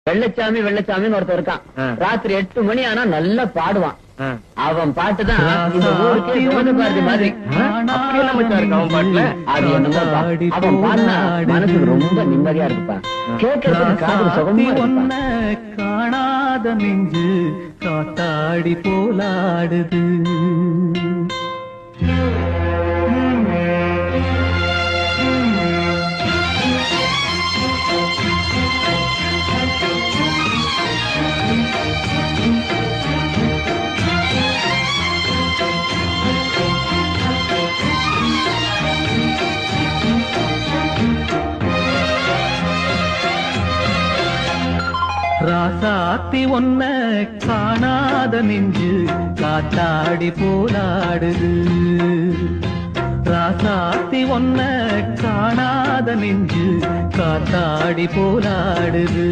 வெள்ளச்சாமி வெள்ளச்சாமின்னு ஒருத்தர் இருக்கான். ராத்திரி 8 மணி ஆனா நல்லா பாடுவான். அவன் பாட்டுதான் இந்த ஊருக்கே சிவந்த பாரதி மாதிரி. அவன் பாட்டுல அது என்னமோ அவன் பாடினா மனசுக்கு ரொம்ப நிம்மதியா இருக்குப்பா. கேட்கறதுக்கு காது சுகமா இருக்குப்பா. காணாத நெஞ்சு காத்தாடி போலாடுது. ராசாத்தி ஒன்ன காணாத நெஞ்சு காத்தாடி போலாடுது. ராசாத்தி ஒன்ன காணாத நெஞ்சு காத்தாடி போலாடுது.